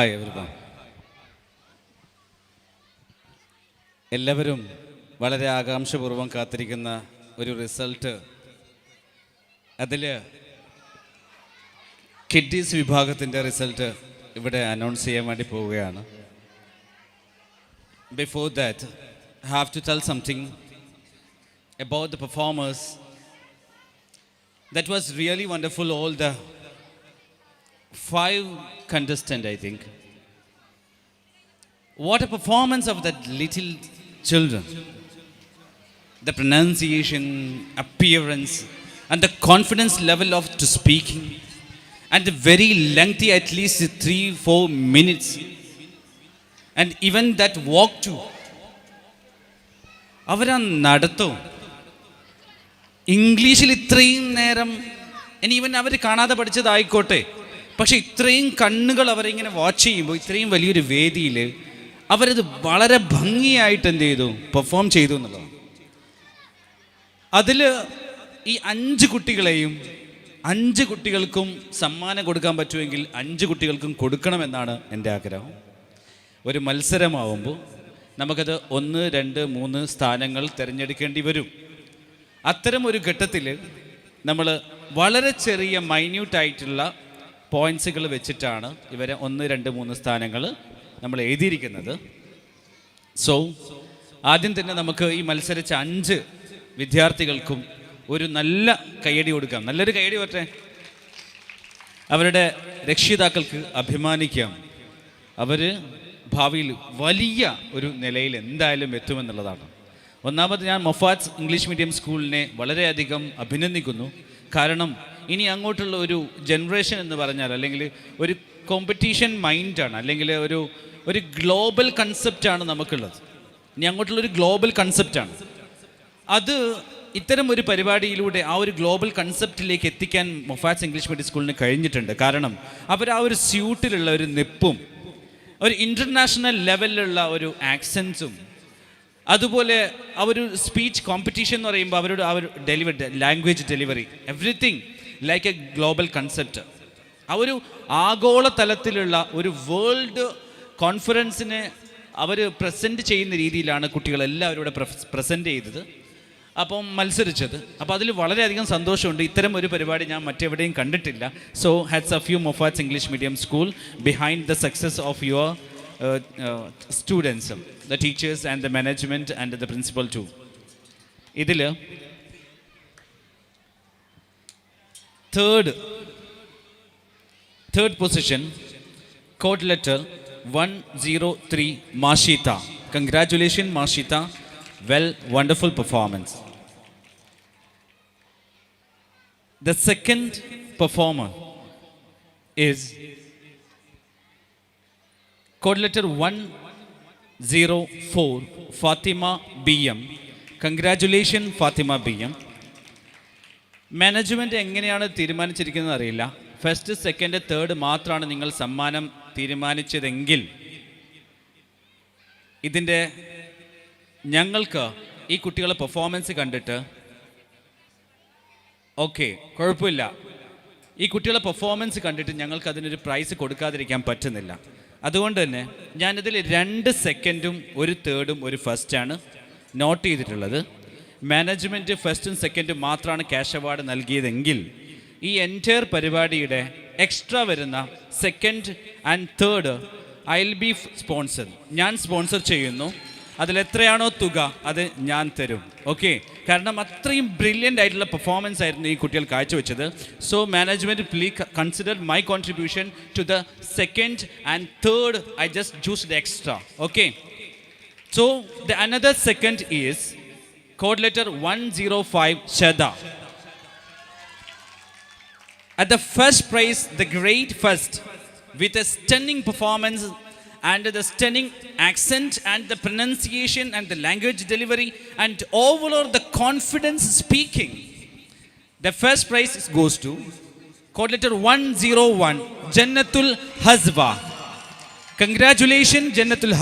Hi everyone. എല്ലാവരും വളരെ ആകാംക്ഷപൂർവ്വം കാത്തിരിക്കുന്ന ഒരു റിസൾട്ട്, അതിൽ കിഡ്ഡീസ് വിഭാഗത്തിൻ്റെ റിസൾട്ട് ഇവിടെ അനൗൺസ് ചെയ്യാൻ വേണ്ടി പോവുകയാണ്. Before that I have to tell something about the performers. That was really wonderful. All the 5 contestants, I think. What a performance of that little children. The pronunciation, appearance, and the confidence level of to speaking, and the very lengthy, at least 3-4 minutes, and even that walk too. അവരാ നടത്തും ഇംഗ്ലീഷിൽ ഇത്രയും നേരം, ഇനി even അവർ കാണാതെ പഠിച്ചതായിക്കോട്ടെ, പക്ഷെ ഇത്രയും കണ്ണുകൾ അവരിങ്ങനെ വാച്ച് ചെയ്യുമ്പോൾ ഇത്രയും വലിയൊരു വേദിയിൽ അവരത് വളരെ ഭംഗിയായിട്ട് എന്ത് ചെയ്തു, പെർഫോം ചെയ്തു എന്നുള്ളതാണ്. അതിൽ ഈ 5 കുട്ടികളെയും 5 കുട്ടികൾക്കും സമ്മാനം കൊടുക്കാൻ പറ്റുമെങ്കിൽ 5 കുട്ടികൾക്കും കൊടുക്കണമെന്നാണ് എൻ്റെ ആഗ്രഹം. ഒരു മത്സരമാവുമ്പോൾ നമുക്കത് 1, 2, 3 സ്ഥാനങ്ങൾ തിരഞ്ഞെടുക്കേണ്ടി വരും. അത്തരം ഒരു ഘട്ടത്തിൽ നമ്മൾ വളരെ ചെറിയ മൈന്യൂട്ടായിട്ടുള്ള പോയിൻറ്റ്സുകൾ വെച്ചിട്ടാണ് ഇവരെ 1, 2, 3 സ്ഥാനങ്ങൾ നമ്മൾ എഴുതിയിരിക്കുന്നത്. സോ ആദ്യം തന്നെ നമുക്ക് ഈ മത്സരിച്ച 5 വിദ്യാർത്ഥികൾക്കും ഒരു നല്ല കയ്യടി കൊടുക്കാം. നല്ലൊരു കയ്യടി പറ്റേ. അവരുടെ രക്ഷിതാക്കൾക്ക് അഭിമാനിക്കാം. അവർ ഭാവിയിൽ വലിയ ഒരു നിലയിൽ എന്തായാലും എത്തുമെന്നുള്ളതാണ്. ഒന്നാമത് ഞാൻ മൊഫാറ്റ്സ് ഇംഗ്ലീഷ് മീഡിയം സ്കൂളിനെ വളരെയധികം അഭിനന്ദിക്കുന്നു. കാരണം ഇനി അങ്ങോട്ടുള്ള ഒരു ജനറേഷൻ എന്ന് പറഞ്ഞാൽ, അല്ലെങ്കിൽ ഒരു കോമ്പറ്റീഷൻ മൈൻഡാണ്, അല്ലെങ്കിൽ ഒരു ഗ്ലോബൽ കൺസെപ്റ്റാണ് നമുക്കുള്ളത്. ഇനി അങ്ങോട്ടുള്ളൊരു ഗ്ലോബൽ കൺസെപ്റ്റാണ്. അത് ഇത്തരം ഒരു പരിപാടിയിലൂടെ ആ ഒരു ഗ്ലോബൽ കൺസെപ്റ്റിലേക്ക് എത്തിക്കാൻ മൊഫാറ്റ്സ് ഇംഗ്ലീഷ് മീഡിയം സ്കൂളിന് കഴിഞ്ഞിട്ടുണ്ട്. കാരണം അവർ ആ ഒരു സ്യൂട്ടിലുള്ള ഒരു നിപ്പും, ഒരു ഇൻ്റർനാഷണൽ ലെവലിലുള്ള ഒരു ആക്സൻസും, അതുപോലെ ആ ഒരു സ്പീച്ച് കോമ്പറ്റീഷൻ എന്ന് പറയുമ്പോൾ അവരുടെ ആ ഒരു delivery, language delivery, everything like A global concept. ആ ഒരു ആഗോള തലത്തിലുള്ള ഒരു വേൾഡ് കോൺഫറൻസിനെ അവർ പ്രസൻറ്റ് ചെയ്യുന്ന രീതിയിലാണ് കുട്ടികളെല്ലാവരും ഇവിടെ പ്രസൻറ്റ് ചെയ്തത്, അപ്പം മത്സരിച്ചത്. അപ്പോൾ അതിൽ വളരെയധികം സന്തോഷമുണ്ട്. ഇത്തരം ഒരു പരിപാടി ഞാൻ മറ്റെവിടെയും കണ്ടിട്ടില്ല. So hats off you Moffat's English medium school behind the success of your students, the teachers and the management and the principal too. ഇതിൽ third position, code letter 103, Mashita. Congratulations Mashita. Well, wonderful performance. The second performer is code letter 104, Fatima BM. Congratulations Fatima BM. Management എങ്ങനെയാണ് തീരുമാനിച്ചിരിക്കുന്നത് അറിയില്ല. First, second, third മാത്രമാണ് നിങ്ങൾ സമ്മാനം തീരുമാനിച്ചതെങ്കിൽ ഇതിൻ്റെ ഞങ്ങൾക്ക് ഈ കുട്ടികളെ പെർഫോമൻസ് കണ്ടിട്ട് ഓക്കെ, കുഴപ്പമില്ല, ഈ കുട്ടികളെ പെർഫോമൻസ് കണ്ടിട്ട് ഞങ്ങൾക്ക് അതിനൊരു പ്രൈസ് കൊടുക്കാതിരിക്കാൻ പറ്റുന്നില്ല. അതുകൊണ്ട് തന്നെ ഞാനിതിൽ 2 സെക്കൻഡും 1 തേർഡും 1 ഫസ്റ്റാണ് നോട്ട് ചെയ്തിട്ടുള്ളത്. മാനേജ്മെൻറ്റ് ഫസ്റ്റും സെക്കൻഡും മാത്രമാണ് ക്യാഷ് അവാർഡ് നൽകിയതെങ്കിൽ ഈ എൻറ്റയർ പരിപാടിയുടെ എക്സ്ട്രാ വരുന്ന second and third I will be sponsor. ഞാൻ സ്പോൺസർ ചെയ്യുന്നു. അതിലെത്രയാണോ തുക അത് ഞാൻ തരും. ഓക്കെ, കാരണം അത്രയും ബ്രില്യൻ്റ് ആയിട്ടുള്ള പെർഫോമൻസ് ആയിരുന്നു ഈ കുട്ടികൾ കാഴ്ചവെച്ചത്. So management please consider my contribution to the second and third. I just choose the extra. Okay, so the another second is code letter 105, Shada. At the first prize, the great first, with a stunning performance and the stunning accent and the pronunciation and the language delivery and overall the confidence speaking, the first prize goes to code letter 101, Jannatul Hazwa. Congratulations Jannatul Hazwa.